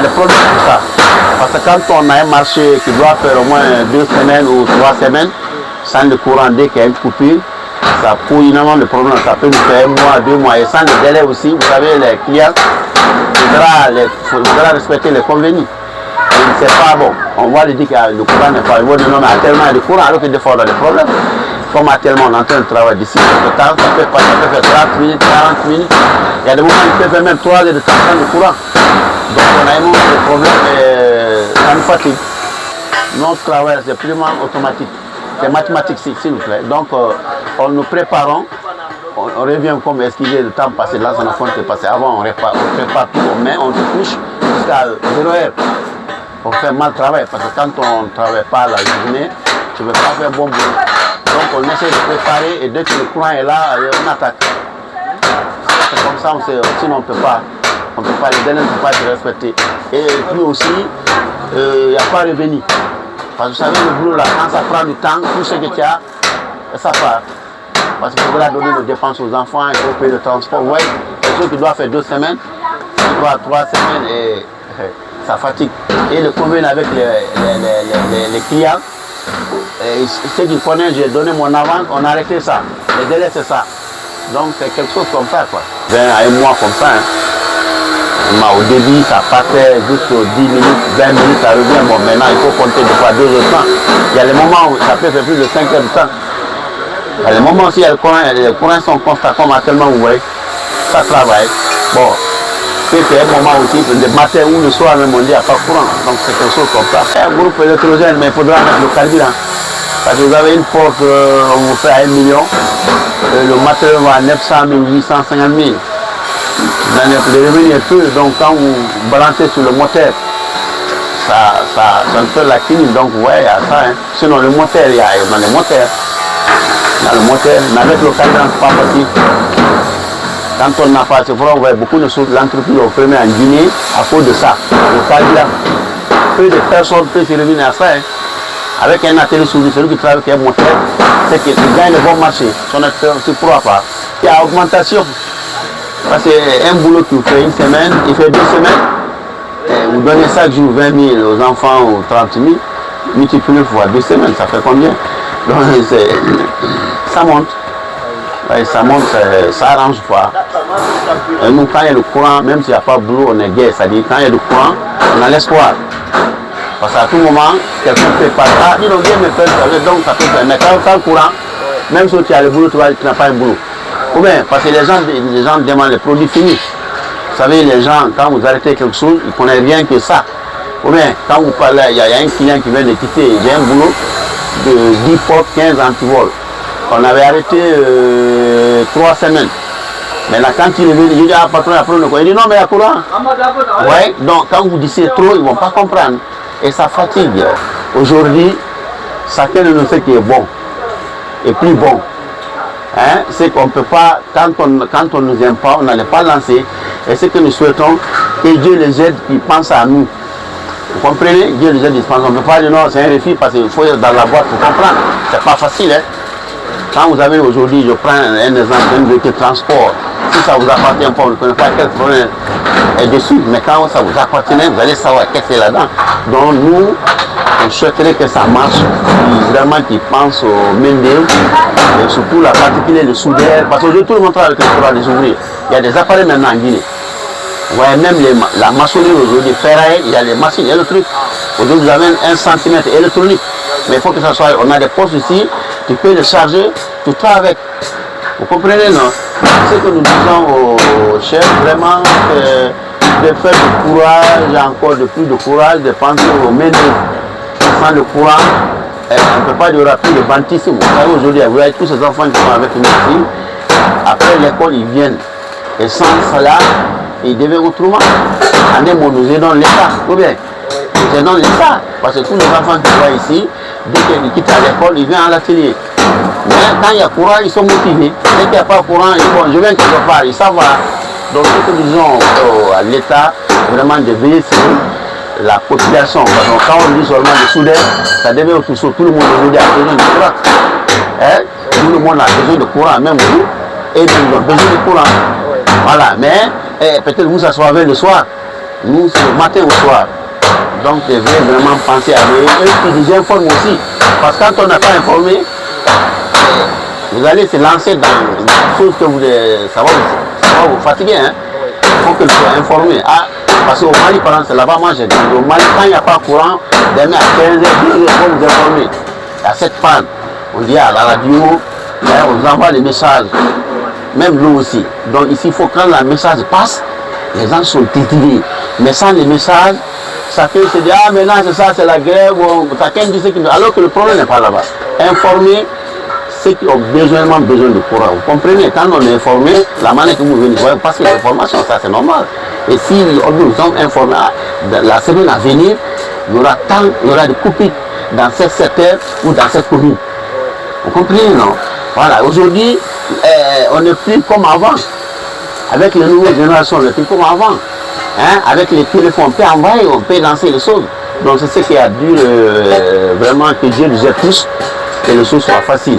des problèmes pour ça. Parce que quand on a un marché qui doit faire au moins 2 semaines ou 3 semaines, sans le courant, dès qu'il y a une coupure, ça pose énormément de problèmes. Ça peut nous faire 1 mois, 2 mois. Et sans le délai aussi, vous savez, les clients, il faudra respecter les convenus. Et c'est pas bon. On va lui dire que le courant n'est pas. Il va dire non, mais actuellement il y a du courant, alors que des fois on a des problèmes. Comme actuellement on est en train de travailler d'ici, le temps, ça peut faire 30 minutes, 40 minutes. Il y a des moments où il peut faire même 3 heures de temps sans le courant. Donc on a énormément de problèmes et ça nous fatigue. Notre travail c'est purement automatique. C'est mathématique s'il vous plaît. Donc nous préparons, on revient comme esquiver le temps passé, là ça nous compte passer. Avant on prépare tout, on se couche jusqu'à 0 heure. On fait mal travail parce que quand on ne travaille pas la journée, tu ne veux pas faire bon boulot. Donc on essaie de préparer et dès que le courant est là, on attaque. C'est comme ça, sinon on ne peut pas, les délais ne peuvent pas être respectés. Et puis aussi, il n'y a pas de revenu. Parce que vous savez, le boulot là, quand ça prend du temps, tout ce que tu as, ça part. Parce qu'il faudra donner nos dépenses aux enfants, il faut payer le transport. Vous voyez, quelque chose qui doit faire 2 semaines, 3 semaines et ça fatigue. Et le convenu avec les clients, ceux qui connaissent, j'ai donné mon avance, on a arrêté ça. Les délais, c'est ça. Donc c'est quelque chose comme ça, quoi. 20 à 1 mois comme ça. Au début, ça partait juste 10 minutes, 20 minutes, ça revient. Bon, maintenant, il faut compter 2 fois 2 heures de temps. Il y a des moments où ça peut faire plus de 5 heures de temps. Il y a des moments aussi, les courants sont constants, comme actuellement, vous voyez, ça travaille. Bon, c'est un moment aussi, le matin ou le soir même, on dit qu'il n'y a pas de courant. Donc c'est quelque chose comme ça. Un groupe électrogène, mais il faudra mettre le carburant. Parce que vous avez une porte, on vous fait à 1 million, le matériel va à 900 000, 850 000. Le revenu est peu, donc quand vous balancez sur le moteur, ça me fait la clinique, donc ouais, il y a ça. Hein. Sinon le moteur, il y a dans les moteurs. Dans le moteur, mais avec le carburant, c'est pas facile. Quand on n'a pas, c'est vrai, on voit beaucoup de choses, l'entreprise au premier en Guinée à cause de ça, le carburant. Peu de personnes peuvent se revenir à ça. Hein. Avec un atelier soudé, celui qui travaille avec un moteur, c'est qu'il gagne le bon marché. Son expérience ne pourra pas. Il y a augmentation. Parce qu'un boulot qui fait 1 semaine, il fait 2 semaines. Vous donnez chaque jour 20 000 aux enfants ou 30 000, multiplié fois 2 semaines, ça fait combien? Donc ça monte. Ouais, ça monte, ça arrange pas. Et nous, quand il y a le courant, même s'il n'y a pas de boulot, on est gai. C'est-à-dire quand il y a le courant, on a l'espoir. Parce qu'à tout moment, quelqu'un ne fait pas ça, ils ont bien me faire, donc ça peut faire. Mais quand le courant, même si tu as le boulot, tu n'as pas un boulot. Ou bien, parce que les gens demandent les produits finis. Vous savez, les gens, quand vous arrêtez quelque chose, ils ne connaissent rien que ça. Ou bien, quand vous parlez, il y a un client qui vient de quitter, j'ai un boulot de 10 portes, 15 antivols. On avait arrêté 3 semaines. Maintenant, quand il est venu, je dis à patron, il dit non, mais il y a courant. Ouais, donc quand vous dites trop, ils ne vont pas comprendre. Et ça fatigue. Aujourd'hui, chacun de nous sait qui est bon et plus bon. Hein? C'est qu'on ne peut pas, quand on ne nous aime pas, on n'allait pas lancer. Et ce que nous souhaitons, que Dieu les aide, qu'ils pensent à nous. Vous comprenez? Dieu les aide, ils pensent. On ne peut pas dire non, c'est un refus parce qu'il faut être dans la boîte pour comprendre. C'est pas facile. Hein? Quand vous avez aujourd'hui, je prends un exemple de transport. Si ça vous appartient pas, on ne connaît pas quel problème est dessus. Mais quand ça vous appartient, vous allez savoir qu'est-ce qu'il y a là-dedans. Donc nous, on souhaiterait que ça marche, vraiment qu'ils pensent aux main-d'œuvre, et surtout la particulier le soudeur, parce que tout le monde travaille avec le courant des ouvriers. Il y a des appareils maintenant en Guinée. Vous voyez même la maçonnerie aujourd'hui, ferraille, il y a les machines électriques. Aujourd'hui vous avez 1 centimètre électronique. Mais il faut que ça soit, on a des postes ici, tu peux les charger, tu travailles avec. Vous comprenez, non? C'est ce que nous disons aux chefs, vraiment, de faire du courage, encore de plus de courage, de penser aux main-d'œuvre. Sans le courant, on ne peut pas dire plus de bantisme. Vous savez, aujourd'hui, vous voyez tous ces enfants qui sont avec nous ici, après l'école, ils viennent. Et sans cela, ils deviennent autrement. En un mot, nous aidons l'État. Ou bien, nous aidons l'État. Parce que tous les enfants qui sont ici, dès qu'ils quittent l'école, ils viennent à l'atelier. Mais quand il y a courant, ils sont motivés. Dès qu'il n'y a pas de courant, ils disent bon, je viens quelque part, ils savent. Donc, ce que nous disons à l'État, vraiment de veiller sur la population. Parce que quand on dit seulement des soudeurs, ça devait être tout le monde aujourd'hui a besoin de courant. Hein? Tout le monde a besoin de courant, même vous, et ils ont besoin de courant. Voilà, mais peut-être vous, ça soit avec le soir. Nous, c'est le matin au soir. Donc, il devrait vraiment penser à eux. Eux qui nous informent aussi. Parce que quand on n'a pas informé, vous allez se lancer dans une chose que ça va vous fatiguer. Hein. Il faut que vous soyez informé. Ah, parce qu'au Mali, par exemple, c'est là-bas, moi j'ai dit, au Mali, quand il n'y a pas de courant, demain à 15h, 10h, il faut vous informer. Il y a cette panne. On dit à la radio, on vous envoie les messages. Même nous aussi. Donc ici, il faut que quand le message passe, les gens sont titillés. Mais sans les messages, chacun se dit, ah maintenant c'est ça, c'est la grève, chacun dit ce qu'il veut. Alors que le problème n'est pas là-bas. Informer ceux qui ont besoin de courant. Vous comprenez, quand on est informé, la manière que vous venez, parce que l'information, ça c'est normal. Et si nous sommes informés, la semaine à venir, il y aura des coupures dans cette secteur ou dans cette commune. Vous comprenez, non? Voilà, aujourd'hui, on n'est plus comme avant. Avec les nouvelles générations, on n'est plus comme avant. Hein? Avec les téléphones, on peut envoyer, on peut lancer les choses. Donc c'est ce qui a dû vraiment que Dieu nous aide tous, que les choses soient faciles.